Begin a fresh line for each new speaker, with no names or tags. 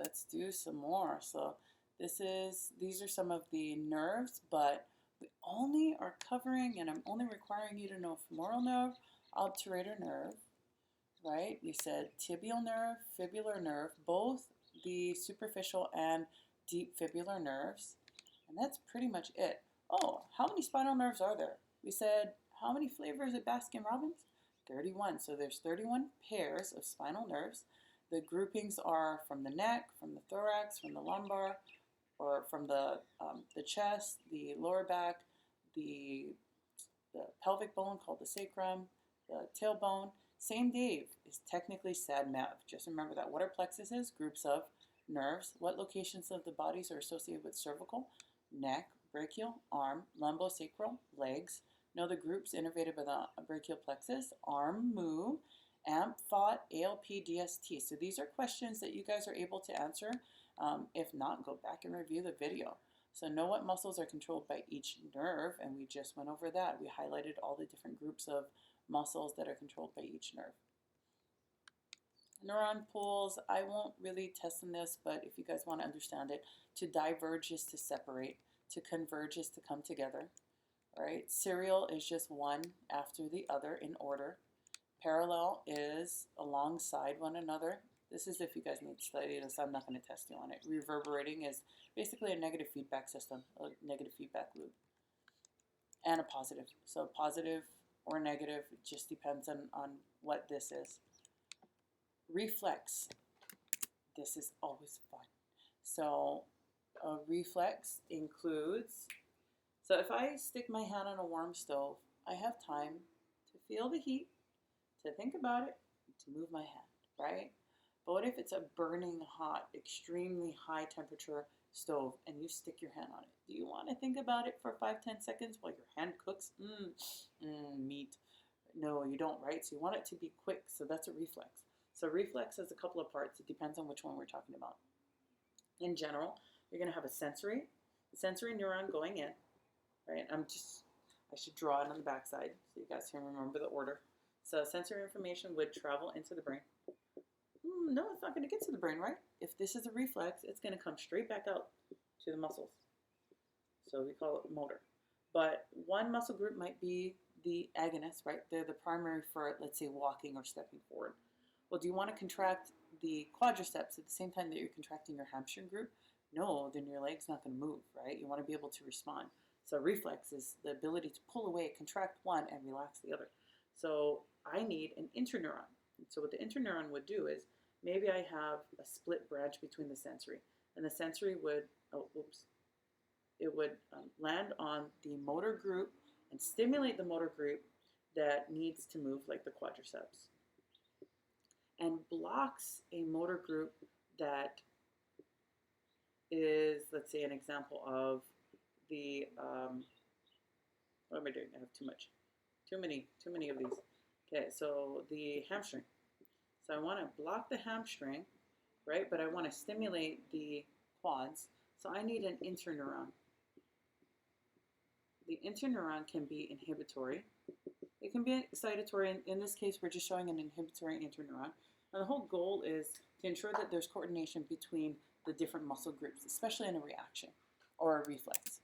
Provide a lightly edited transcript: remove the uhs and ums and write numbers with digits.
let's do some more. So these are some of the nerves, but we only are covering, and I'm only requiring you to know femoral nerve, obturator nerve, right? We said tibial nerve, fibular nerve, both the superficial and deep fibular nerves, and that's pretty much it. Oh, how many spinal nerves are there? We said, how many flavors at Baskin-Robbins? 31. So there's 31 pairs of spinal nerves. The groupings are from the neck, from the thorax, from the lumbar, or from the chest, the lower back, the pelvic bone called the sacrum, the tailbone. Same Dave is technically SAD-MAV. Just remember that. What are plexuses? Groups of nerves. What locations of the bodies are associated with cervical? Neck, brachial, arm, lumbosacral, legs. Know the groups innervated by the brachial plexus, arm, mu, amp, thought, ALP, DST. So these are questions that you guys are able to answer. If not, go back and review the video. So know what muscles are controlled by each nerve, and we just went over that. We highlighted all the different groups of muscles that are controlled by each nerve. Neuron pools, I won't really test in this, but if you guys want to understand it, to diverge is to separate, to converge is to come together. All right, serial is just one after the other in order. Parallel is alongside one another. This is if you guys need to study this, I'm not going to test you on it. Reverberating is basically a negative feedback system, a negative feedback loop, and a positive. So positive or negative, it just depends on what this is. Reflex, this is always fun. So a reflex includes, so if I stick my hand on a warm stove, I have time to feel the heat, to think about it, to move my hand, right? But what if it's a burning hot, extremely high temperature stove and you stick your hand on it? Do you want to think about it for 5-10 seconds while your hand cooks? Meat. No, you don't, right? So you want it to be quick, so that's a reflex. So reflex has a couple of parts. It depends on which one we're talking about. In general, you're going to have a sensory neuron going in, right? I should draw it on the backside so you guys can remember the order. So sensory information would travel into the brain. No, it's not going to get to the brain, right? If this is a reflex, it's going to come straight back out to the muscles. So we call it motor. But one muscle group might be the agonist, right? They're the primary for, let's say, walking or stepping forward. Well, do you want to contract the quadriceps at the same time that you're contracting your hamstring group? No, then your leg's not going to move, right? You want to be able to respond. So reflex is the ability to pull away, contract one, and relax the other. So I need an interneuron. So what the interneuron would do is, maybe I have a split branch between the sensory, and the sensory would, it would land on the motor group and stimulate the motor group that needs to move, like the quadriceps, and blocks a motor group that is, let's say, an example of the, what am I doing? I have too many of these. Okay, so the hamstring. So I want to block the hamstring, right? But I want to stimulate the quads. So I need an interneuron. The interneuron can be inhibitory. It can be excitatory. In this case, we're just showing an inhibitory interneuron. And the whole goal is to ensure that there's coordination between the different muscle groups, especially in a reaction or a reflex.